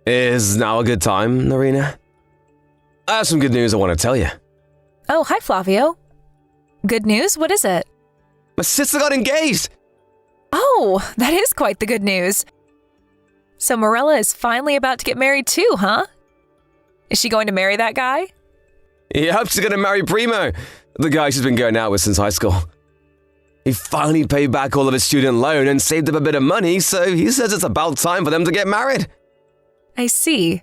Is now a good time, Narina? I have some good news I want to tell you. Oh, hi, Flavio. Good news? What is it? My sister got engaged! Oh, that is quite the good news. So Morella is finally about to get married too, huh? Is she going to marry that guy? Yep, she's gonna marry Primo, the guy she's been going out with since high school. He finally paid back all of his student loan and saved up a bit of money, so he says it's about time for them to get married. I see.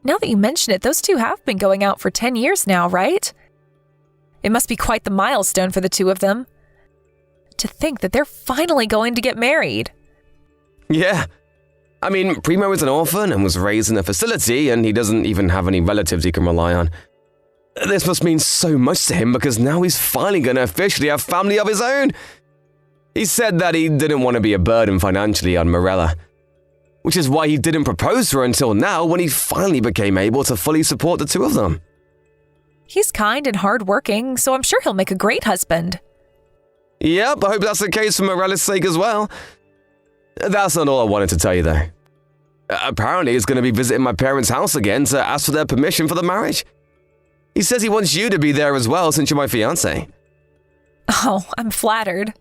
Now that you mention it, those two have been going out for 10 years now, right? It must be quite the milestone for the two of them. To think that they're finally going to get married. Yeah. I mean, Primo is an orphan and was raised in a facility, and he doesn't even have any relatives he can rely on. This must mean so much to him because now he's finally going to officially have family of his own. He said that he didn't want to be a burden financially on Morella, which is why he didn't propose to her until now when he finally became able to fully support the two of them. He's kind and hardworking, so I'm sure he'll make a great husband. Yep, I hope that's the case for Morella's sake as well. That's not all I wanted to tell you, though. Apparently, he's going to be visiting my parents' house again to ask for their permission for the marriage. He says he wants you to be there as well since you're my fiancé. Oh, I'm flattered.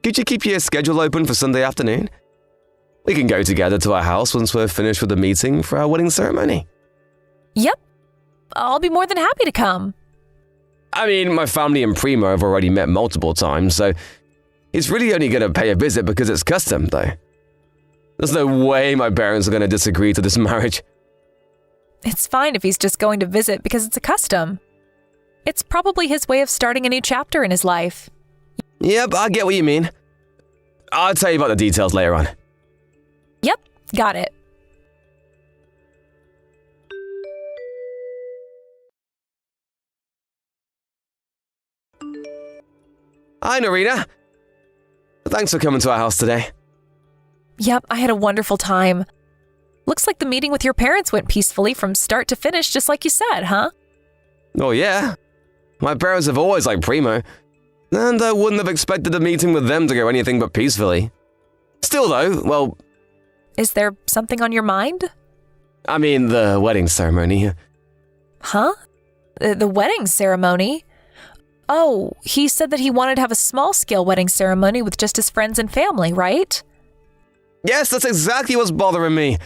Could you keep your schedule open for Sunday afternoon? We can go together to our house once we're finished with the meeting for our wedding ceremony. Yep. I'll be more than happy to come. I mean, my family and Primo have already met multiple times, so he's really only going to pay a visit because it's custom, though. There's no way my parents are going to disagree to this marriage. It's fine if he's just going to visit because it's a custom. It's probably his way of starting a new chapter in his life. Yep, I get what you mean. I'll tell you about the details later on. Yep, got it. Hi, Narina. Thanks for coming to our house today. Yep, I had a wonderful time. Looks like the meeting with your parents went peacefully from start to finish, just like you said, huh? Oh, yeah. My parents have always liked Primo, and I wouldn't have expected the meeting with them to go anything but peacefully. Still, though, well... Is there something on your mind? I mean, the wedding ceremony. Huh? The wedding ceremony? Oh, he said that he wanted to have a small-scale wedding ceremony with just his friends and family, right? Yes, that's exactly what's bothering me.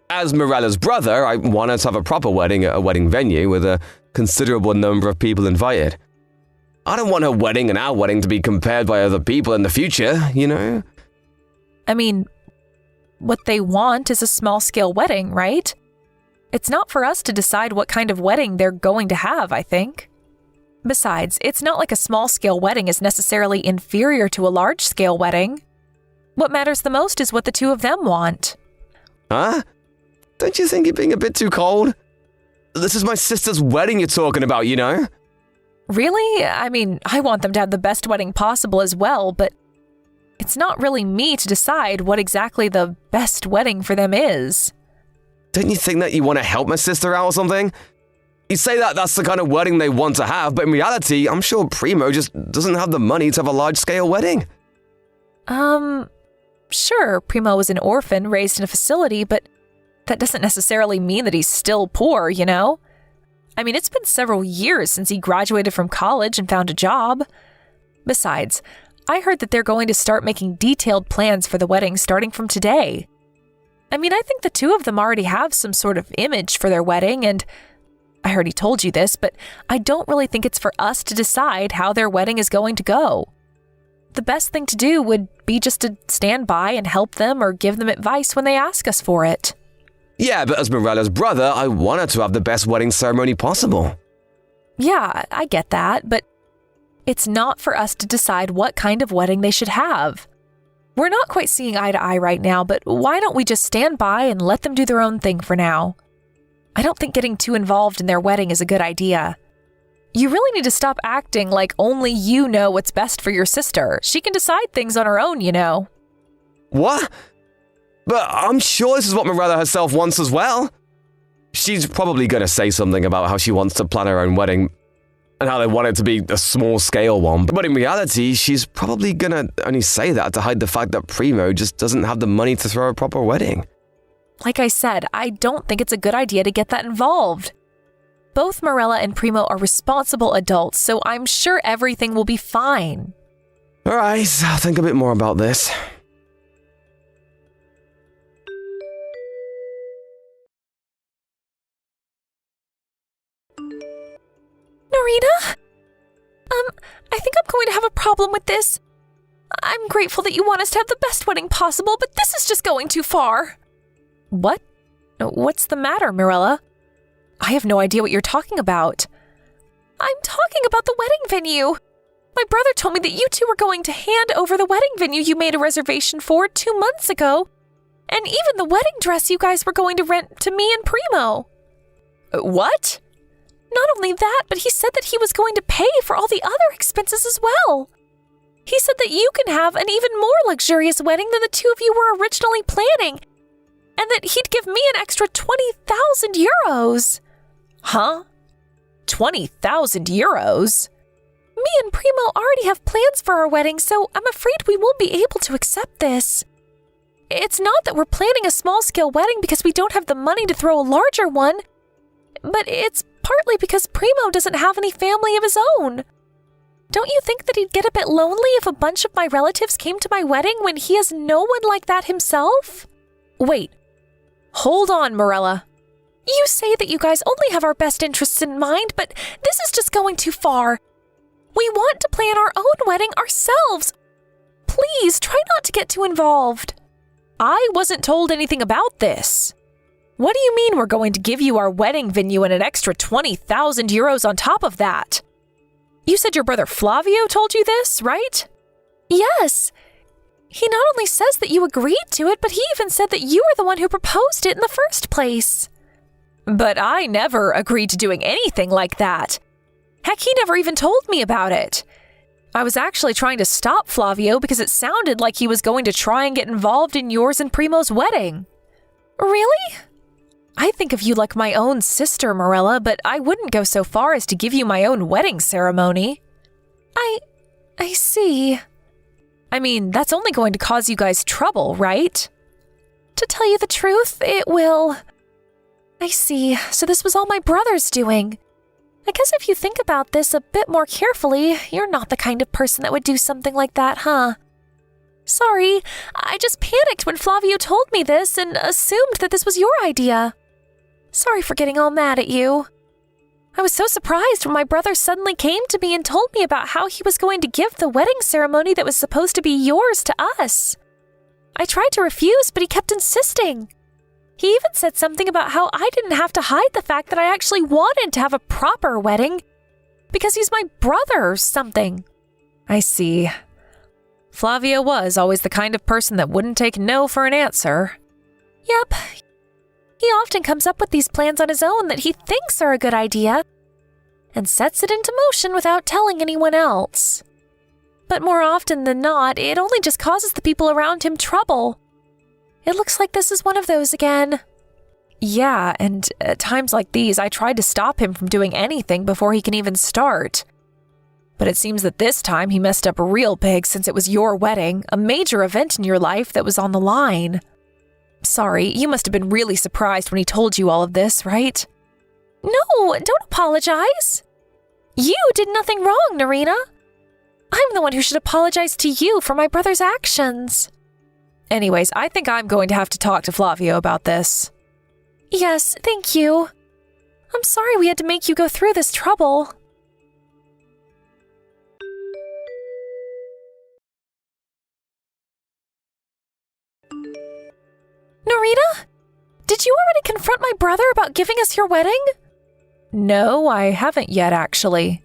As Morella's brother, I wanted to have a proper wedding at a wedding venue with a considerable number of people invited. I don't want her wedding and our wedding to be compared by other people in the future, you know? I mean, what they want is a small-scale wedding, right? It's not for us to decide what kind of wedding they're going to have, I think. Besides, it's not like a small-scale wedding is necessarily inferior to a large-scale wedding. What matters the most is what the two of them want. Huh? Don't you think you're being a bit too cold? This is my sister's wedding you're talking about, you know? Really? I mean, I want them to have the best wedding possible as well, but it's not really me to decide what exactly the best wedding for them is. Don't you think that you want to help my sister out or something? You say that that's the kind of wedding they want to have, but in reality, I'm sure Primo just doesn't have the money to have a large-scale wedding. Sure, Primo was an orphan raised in a facility, but that doesn't necessarily mean that he's still poor, you know? I mean, it's been several years since he graduated from college and found a job. Besides, I heard that they're going to start making detailed plans for the wedding starting from today. I mean, I think the two of them already have some sort of image for their wedding, and I heard he told you this, but I don't really think it's for us to decide how their wedding is going to go. The best thing to do would be just to stand by and help them or give them advice when they ask us for it. Yeah, but as Morella's brother, I wanted to have the best wedding ceremony possible. Yeah, I get that, but it's not for us to decide what kind of wedding they should have. We're not quite seeing eye to eye right now, but why don't we just stand by and let them do their own thing for now? I don't think getting too involved in their wedding is a good idea. You really need to stop acting like only you know what's best for your sister. She can decide things on her own, you know. What? But I'm sure this is what Morella herself wants as well. She's probably going to say something about how she wants to plan her own wedding and how they want it to be a small-scale one. But in reality, she's probably going to only say that to hide the fact that Primo just doesn't have the money to throw a proper wedding. Like I said, I don't think it's a good idea to get that involved. Both Morella and Primo are responsible adults, so I'm sure everything will be fine. All right, I'll think a bit more about this. Narita? I think I'm going to have a problem with this. I'm grateful that you want us to have the best wedding possible, but this is just going too far. What? What's the matter, Mirella? I have no idea what you're talking about. I'm talking about the wedding venue. My brother told me that you two were going to hand over the wedding venue you made a reservation for 2 months ago, and even the wedding dress you guys were going to rent to me and Primo. What? Not only that, but he said that he was going to pay for all the other expenses as well. He said that you can have an even more luxurious wedding than the two of you were originally planning, and that he'd give me an extra 20,000 euros. Huh? 20,000 euros? Me and Primo already have plans for our wedding, so I'm afraid we won't be able to accept this. It's not that we're planning a small-scale wedding because we don't have the money to throw a larger one, but it's partly because Primo doesn't have any family of his own. Don't you think that he'd get a bit lonely if a bunch of my relatives came to my wedding when he has no one like that himself? Wait. Hold on, Morella. You say that you guys only have our best interests in mind, but this is just going too far. We want to plan our own wedding ourselves. Please, try not to get too involved. I wasn't told anything about this. What do you mean we're going to give you our wedding venue and an extra 20,000 euros on top of that? You said your brother Flavio told you this, right? Yes. He not only says that you agreed to it, but he even said that you were the one who proposed it in the first place. But I never agreed to doing anything like that. Heck, he never even told me about it. I was actually trying to stop Flavio because it sounded like he was going to try and get involved in yours and Primo's wedding. Really? I think of you like my own sister, Morella, but I wouldn't go so far as to give you my own wedding ceremony. I see. I mean, that's only going to cause you guys trouble, right? To tell you the truth, it will. I see. So this was all my brother's doing. I guess if you think about this a bit more carefully, you're not the kind of person that would do something like that, huh? Sorry, I just panicked when Flavio told me this and assumed that this was your idea. Sorry for getting all mad at you. I was so surprised when my brother suddenly came to me and told me about how he was going to give the wedding ceremony that was supposed to be yours to us. I tried to refuse, but he kept insisting. He even said something about how I didn't have to hide the fact that I actually wanted to have a proper wedding because he's my brother or something. I see. Flavio was always the kind of person that wouldn't take no for an answer. Yep. He often comes up with these plans on his own that he thinks are a good idea and sets it into motion without telling anyone else. But more often than not, it only just causes the people around him trouble. It looks like this is one of those again. Yeah, and at times like these, I tried to stop him from doing anything before he can even start. But it seems that this time he messed up real big since it was your wedding, a major event in your life that was on the line. Sorry, you must have been really surprised when he told you all of this, right? No, don't apologize. You did nothing wrong, Narina. I'm the one who should apologize to you for my brother's actions. Anyways, I think I'm going to have to talk to Flavio about this. Yes, thank you. I'm sorry we had to make you go through this trouble. Narita? Did you already confront my brother about giving us your wedding? No, I haven't yet, actually.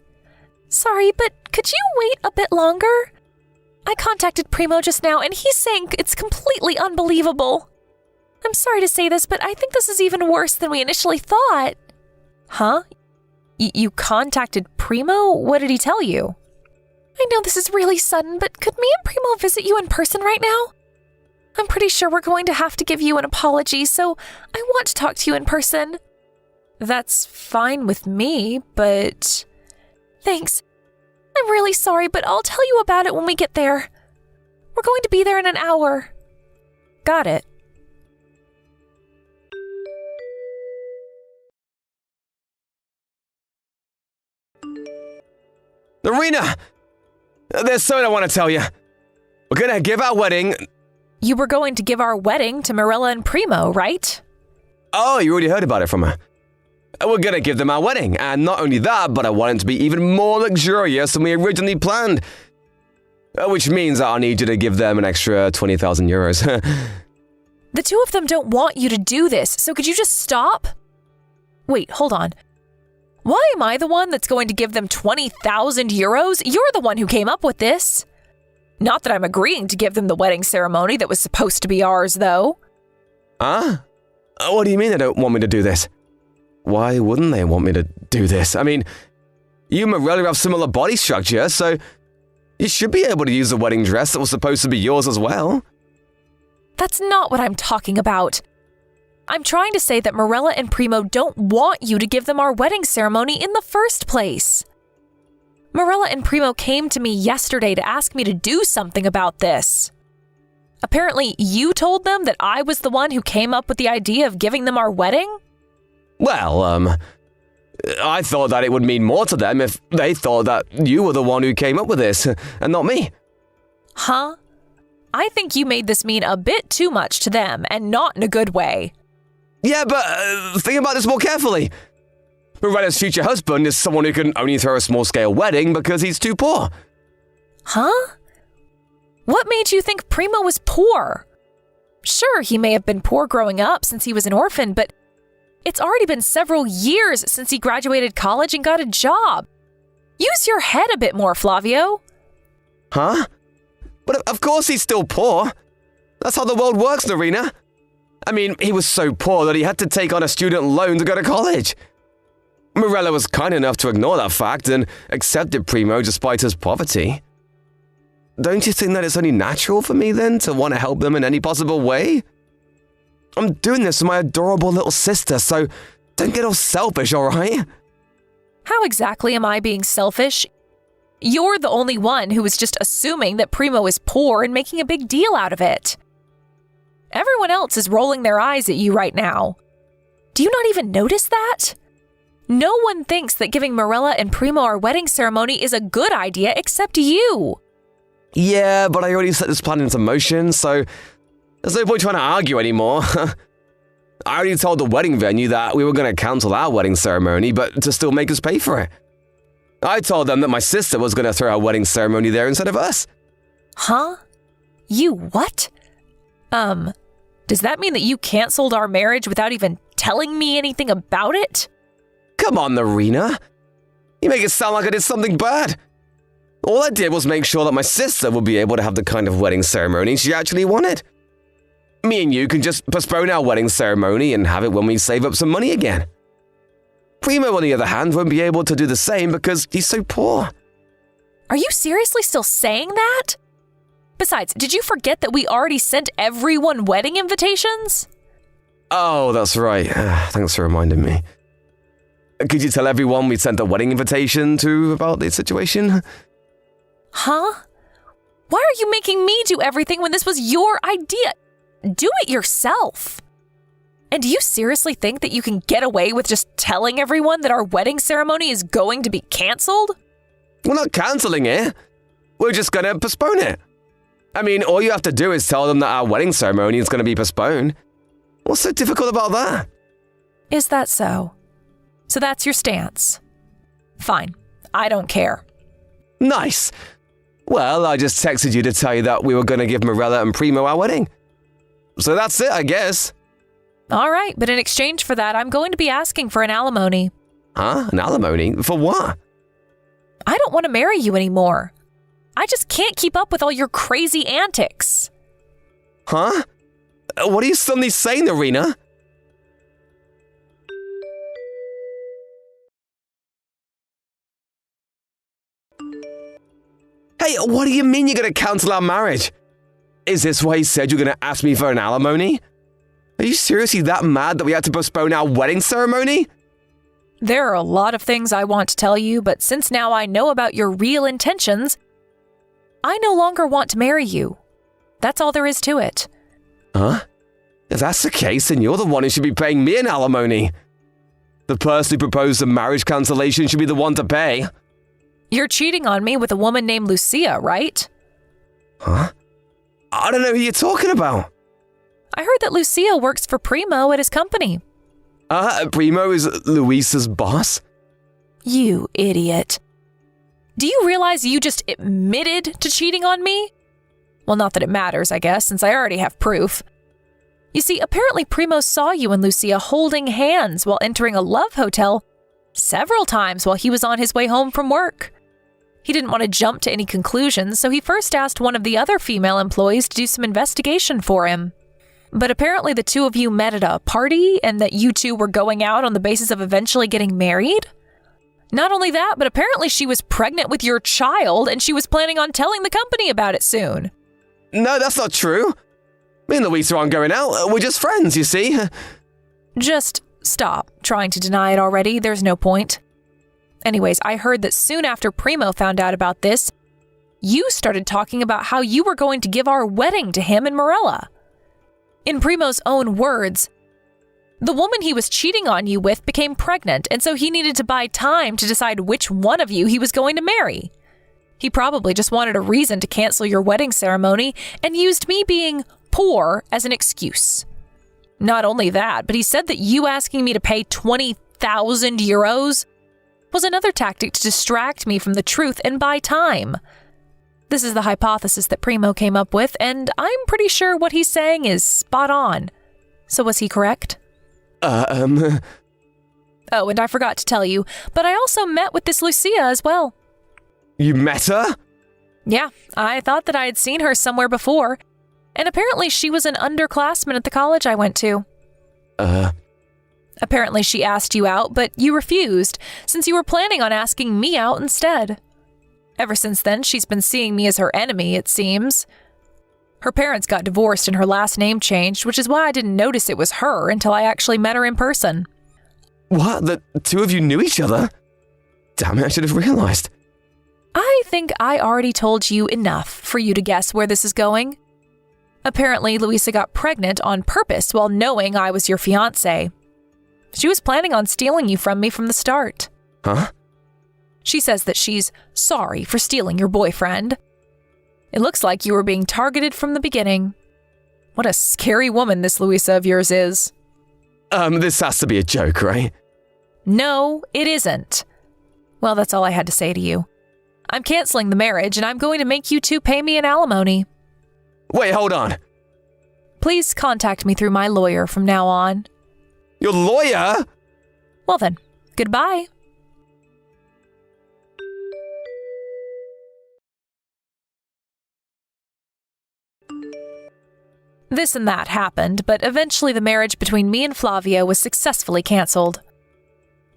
Sorry, but could you wait a bit longer? I contacted Primo just now, and he's saying it's completely unbelievable. I'm sorry to say this, but I think this is even worse than we initially thought. Huh? You contacted Primo? What did he tell you? I know this is really sudden, but could me and Primo visit you in person right now? I'm pretty sure we're going to have to give you an apology, so I want to talk to you in person. That's fine with me, but... Thanks. I'm really sorry, but I'll tell you about it when we get there. We're going to be there in an hour. Got it. Narina! There's something I want to tell you. We're gonna give our wedding... You were going to give our wedding to Marilla and Primo, right? Oh, you already heard about it from her. We're gonna give them our wedding, and not only that, but I want it to be even more luxurious than we originally planned. Which means I'll need you to give them an extra 20,000 euros. The two of them don't want you to do this, so could you just stop? Wait, hold on. Why am I the one that's going to give them 20,000 euros? You're the one who came up with this. Not that I'm agreeing to give them the wedding ceremony that was supposed to be ours, though. Huh? What do you mean they don't want me to do this? Why wouldn't they want me to do this? I mean, you and Marilla have similar body structure, so you should be able to use the wedding dress that was supposed to be yours as well. That's not what I'm talking about. I'm trying to say that Marilla and Primo don't want you to give them our wedding ceremony in the first place. Marilla and Primo came to me yesterday to ask me to do something about this. Apparently, you told them that I was the one who came up with the idea of giving them our wedding? Well, I thought that it would mean more to them if they thought that you were the one who came up with this, and not me. Huh? I think you made this mean a bit too much to them, and not in a good way. Yeah, but think about this more carefully. Morella's future husband is someone who can only throw a small-scale wedding because he's too poor. Huh? What made you think Primo was poor? Sure, he may have been poor growing up since he was an orphan, but it's already been several years since he graduated college and got a job. Use your head a bit more, Flavio. Huh? But of course he's still poor. That's how the world works, Narina. I mean, he was so poor that he had to take on a student loan to go to college. Marilla was kind enough to ignore that fact and accepted Primo despite his poverty. Don't you think that it's only natural for me then to want to help them in any possible way? I'm doing this for my adorable little sister, so don't get all selfish, alright? How exactly am I being selfish? You're the only one who is just assuming that Primo is poor and making a big deal out of it. Everyone else is rolling their eyes at you right now. Do you not even notice that? No one thinks that giving Marilla and Primo our wedding ceremony is a good idea except you. Yeah, but I already set this plan into motion, so there's no point trying to argue anymore. I already told the wedding venue that we were going to cancel our wedding ceremony, but to still make us pay for it. I told them that my sister was going to throw our wedding ceremony there instead of us. Huh? You what? Does that mean that you canceled our marriage without even telling me anything about it? Come on, Narina. You make it sound like I did something bad. All I did was make sure that my sister would be able to have the kind of wedding ceremony she actually wanted. Me and you can just postpone our wedding ceremony and have it when we save up some money again. Primo, on the other hand, won't be able to do the same because he's so poor. Are you seriously still saying that? Besides, did you forget that we already sent everyone wedding invitations? Oh, that's right. Thanks for reminding me. Could you tell everyone we sent a wedding invitation to about the situation? Huh? Why are you making me do everything when this was your idea? Do it yourself. And do you seriously think that you can get away with just telling everyone that our wedding ceremony is going to be canceled? We're not canceling it. We're just going to postpone it. I mean, all you have to do is tell them that our wedding ceremony is going to be postponed. What's so difficult about that? Is that so? So that's your stance. Fine. I don't care. Nice. Well, I just texted you to tell you that we were going to give Marilla and Primo our wedding. So that's it, I guess. All right, but in exchange for that, I'm going to be asking for an alimony. Huh? An alimony? For what? I don't want to marry you anymore. I just can't keep up with all your crazy antics. Huh? What are you suddenly saying, Narina? Hey, what do you mean you're going to cancel our marriage? Is this why you said you're going to ask me for an alimony? Are you seriously that mad that we had to postpone our wedding ceremony? There are a lot of things I want to tell you, but since now I know about your real intentions, I no longer want to marry you. That's all there is to it. Huh? If that's the case, then you're the one who should be paying me an alimony. The person who proposed the marriage cancellation should be the one to pay. You're cheating on me with a woman named Lucia, right? Huh? I don't know who you're talking about. I heard that Lucia works for Primo at his company. Primo is Luisa's boss? You idiot. Do you realize you just admitted to cheating on me? Well, not that it matters, I guess, since I already have proof. You see, apparently Primo saw you and Lucia holding hands while entering a love hotel several times while he was on his way home from work. He didn't want to jump to any conclusions, so he first asked one of the other female employees to do some investigation for him. But apparently the two of you met at a party and that you two were going out on the basis of eventually getting married? Not only that, but apparently she was pregnant with your child and she was planning on telling the company about it soon. No, that's not true. Me and Luisa aren't going out. We're just friends, you see. Just stop trying to deny it already. There's no point. Anyways, I heard that soon after Primo found out about this, you started talking about how you were going to give our wedding to him and Morella. In Primo's own words, the woman he was cheating on you with became pregnant, and so he needed to buy time to decide which one of you he was going to marry. He probably just wanted a reason to cancel your wedding ceremony and used me being poor as an excuse. Not only that, but he said that you asking me to pay 20,000 euros was another tactic to distract me from the truth and buy time. This is the hypothesis that Primo came up with, and I'm pretty sure what he's saying is spot on. So was he correct? Oh, and I forgot to tell you, but I also met with this Lucia as well. You met her? Yeah, I thought that I had seen her somewhere before, and apparently she was an underclassman at the college I went to. Apparently she asked you out, but you refused, since you were planning on asking me out instead. Ever since then, she's been seeing me as her enemy, it seems. Her parents got divorced and her last name changed, which is why I didn't notice it was her until I actually met her in person. What? The two of you knew each other? Damn it, I should have realized. I think I already told you enough for you to guess where this is going. Apparently, Luisa got pregnant on purpose while knowing I was your fiancé. She was planning on stealing you from me from the start. Huh? She says that she's sorry for stealing your boyfriend. It looks like you were being targeted from the beginning. What a scary woman this Luisa of yours is. This has to be a joke, right? No, it isn't. Well, that's all I had to say to you. I'm canceling the marriage, and I'm going to make you two pay me an alimony. Wait, hold on. Please contact me through my lawyer from now on. Your lawyer? Well then, goodbye. This and that happened, but eventually the marriage between me and Flavio was successfully canceled.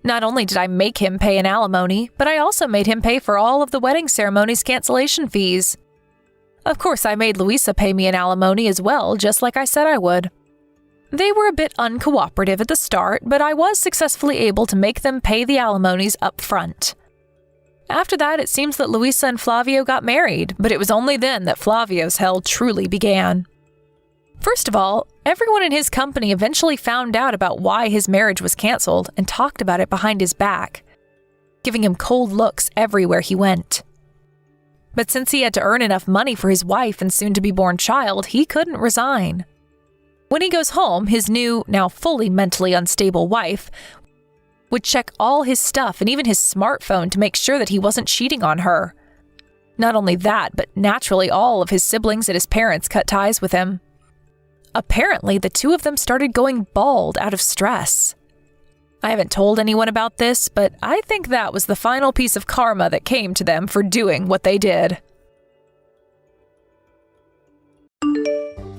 Not only did I make him pay an alimony, but I also made him pay for all of the wedding ceremony's cancellation fees. Of course, I made Luisa pay me an alimony as well, just like I said I would. They were a bit uncooperative at the start, but I was successfully able to make them pay the alimonies up front. After that, it seems that Luisa and Flavio got married, but it was only then that Flavio's hell truly began. First of all, everyone in his company eventually found out about why his marriage was canceled and talked about it behind his back, giving him cold looks everywhere he went. But since he had to earn enough money for his wife and soon-to-be-born child, he couldn't resign. When he goes home, his new, now fully mentally unstable wife would check all his stuff and even his smartphone to make sure that he wasn't cheating on her. Not only that, but naturally all of his siblings and his parents cut ties with him. Apparently, the two of them started going bald out of stress. I haven't told anyone about this, but I think that was the final piece of karma that came to them for doing what they did.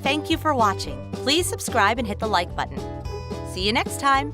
Thank you for watching. Please subscribe and hit the like button. See you next time.